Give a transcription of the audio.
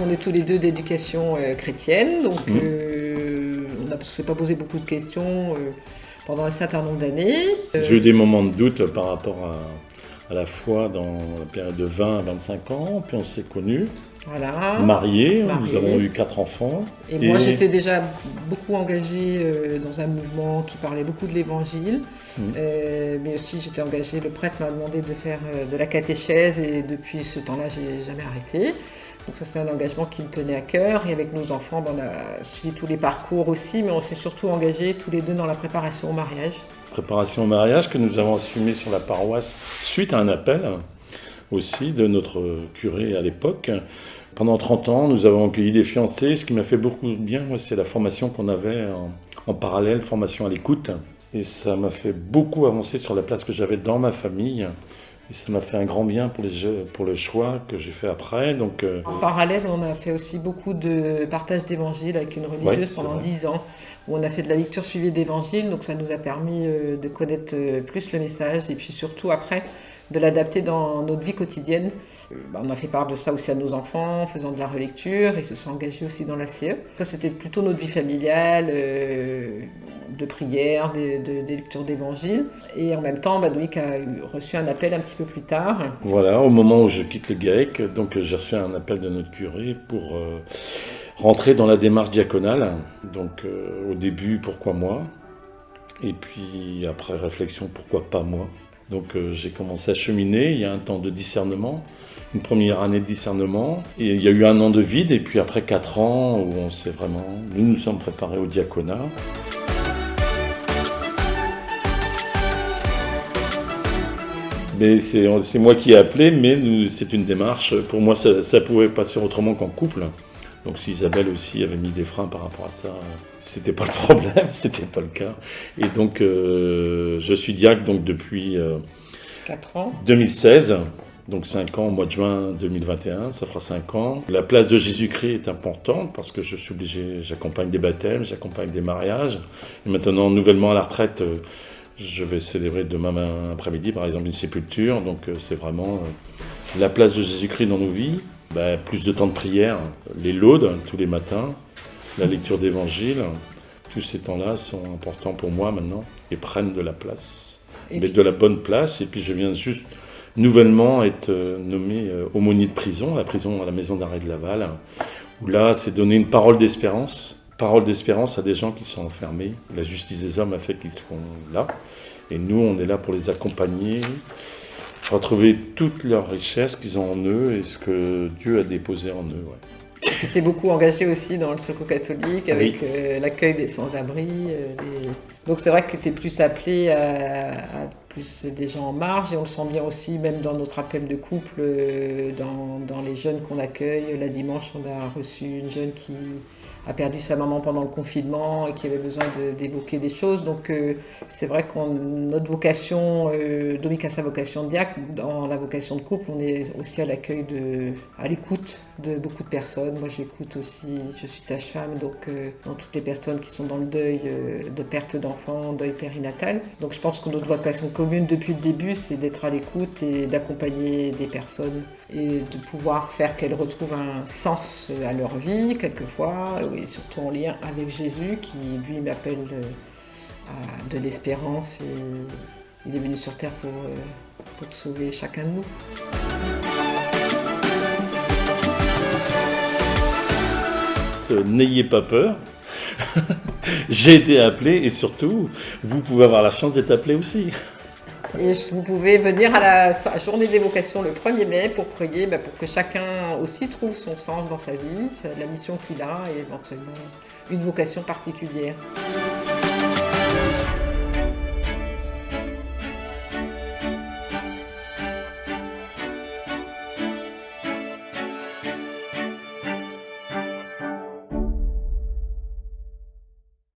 on est tous les deux d'éducation chrétienne, donc on ne s'est pas posé beaucoup de questions pendant un certain nombre d'années. J'ai eu des moments de doute par rapport à la foi dans la période de 20 à 25 ans, puis on s'est connus. Voilà. Mariés, nous avons eu 4 enfants. Et moi, j'étais déjà beaucoup engagée dans un mouvement qui parlait beaucoup de l'Évangile. Mais aussi, j'étais engagée, le prêtre m'a demandé de faire de la catéchèse et depuis ce temps-là, j'ai jamais arrêté. Donc ça, c'est un engagement qui me tenait à cœur. Et avec nos enfants, on a suivi tous les parcours aussi, mais on s'est surtout engagés tous les deux dans la préparation au mariage. Préparation au mariage que nous avons assumée sur la paroisse suite à un appel aussi de notre curé à l'époque. Pendant 30 ans, nous avons accueilli des fiancés. Ce qui m'a fait beaucoup de bien, moi, c'est la formation qu'on avait en parallèle, formation à l'écoute. Et ça m'a fait beaucoup avancer sur la place que j'avais dans ma famille. Et ça m'a fait un grand bien pour le choix que j'ai fait après. Donc, En parallèle, on a fait aussi beaucoup de partage d'évangile avec une religieuse pendant 10 ans, où on a fait de la lecture suivie d'évangile. Donc ça nous a permis de connaître plus le message et puis surtout après de l'adapter dans notre vie quotidienne. On a fait part de ça aussi à nos enfants en faisant de la relecture et se sont engagés aussi dans la CE. Ça, c'était plutôt notre vie familiale, de prière, des lectures d'évangile. Et en même temps, Loïc a reçu un appel un petit peu plus tard. Voilà, au moment où je quitte le GAEC, donc j'ai reçu un appel de notre curé pour rentrer dans la démarche diaconale. Donc au début, pourquoi moi ? Et puis après réflexion, pourquoi pas moi ? Donc j'ai commencé à cheminer, il y a un temps de discernement, une première année de discernement, et il y a eu un an de vide, et puis après 4 ans où nous nous sommes préparés au diaconat. Mais c'est moi qui ai appelé, mais c'est une démarche, pour moi ça ne pouvait pas se faire autrement qu'en couple. Donc si Isabelle aussi avait mis des freins par rapport à ça, c'était pas le problème, c'était pas le cas. Et donc je suis diacre donc depuis 4 ans. 2016, donc 5 ans au mois de juin 2021, ça fera 5 ans. La place de Jésus-Christ est importante parce que je suis obligé, j'accompagne des baptêmes, j'accompagne des mariages. Et maintenant, nouvellement à la retraite, je vais célébrer demain après-midi par exemple une sépulture. Donc c'est vraiment la place de Jésus-Christ dans nos vies. Plus de temps de prière, les laudes tous les matins, la lecture d'évangile, tous ces temps-là sont importants pour moi maintenant et prennent de la place, de la bonne place. Et puis je viens juste nouvellement être nommé aumônier de prison, à la maison d'arrêt de Laval, où là c'est donner une parole d'espérance à des gens qui sont enfermés. La justice des hommes a fait qu'ils seront là, et nous on est là pour les accompagner, retrouver toutes leurs richesses qu'ils ont en eux et ce que Dieu a déposé en eux. Ouais. Tu t'es beaucoup engagé aussi dans le Secours catholique avec l'accueil des sans-abri. Donc c'est vrai que tu es plus appelé à plus des gens en marge et on le sent bien aussi même dans notre appel de couple, dans les jeunes qu'on accueille. La dimanche, on a reçu une jeune qui a perdu sa maman pendant le confinement et qui avait besoin d'évoquer des choses. Donc c'est vrai que notre vocation, Dominique a sa vocation de diacre, dans la vocation de couple, on est aussi à l'écoute de beaucoup de personnes. Moi j'écoute aussi, je suis sage-femme, donc dans toutes les personnes qui sont dans le deuil de perte d'enfants, deuil périnatal. Donc je pense que notre vocation commune depuis le début, c'est d'être à l'écoute et d'accompagner des personnes et de pouvoir faire qu'elles retrouvent un sens à leur vie, quelquefois, et surtout en lien avec Jésus, qui lui m'appelle à de l'espérance, et il est venu sur terre pour sauver chacun de nous. N'ayez pas peur, j'ai été appelé et surtout, vous pouvez avoir la chance d'être appelé aussi. Et vous pouvez venir à la journée des vocations le 1er mai pour prier, pour que chacun aussi trouve son sens dans sa vie, la mission qu'il a et éventuellement une vocation particulière.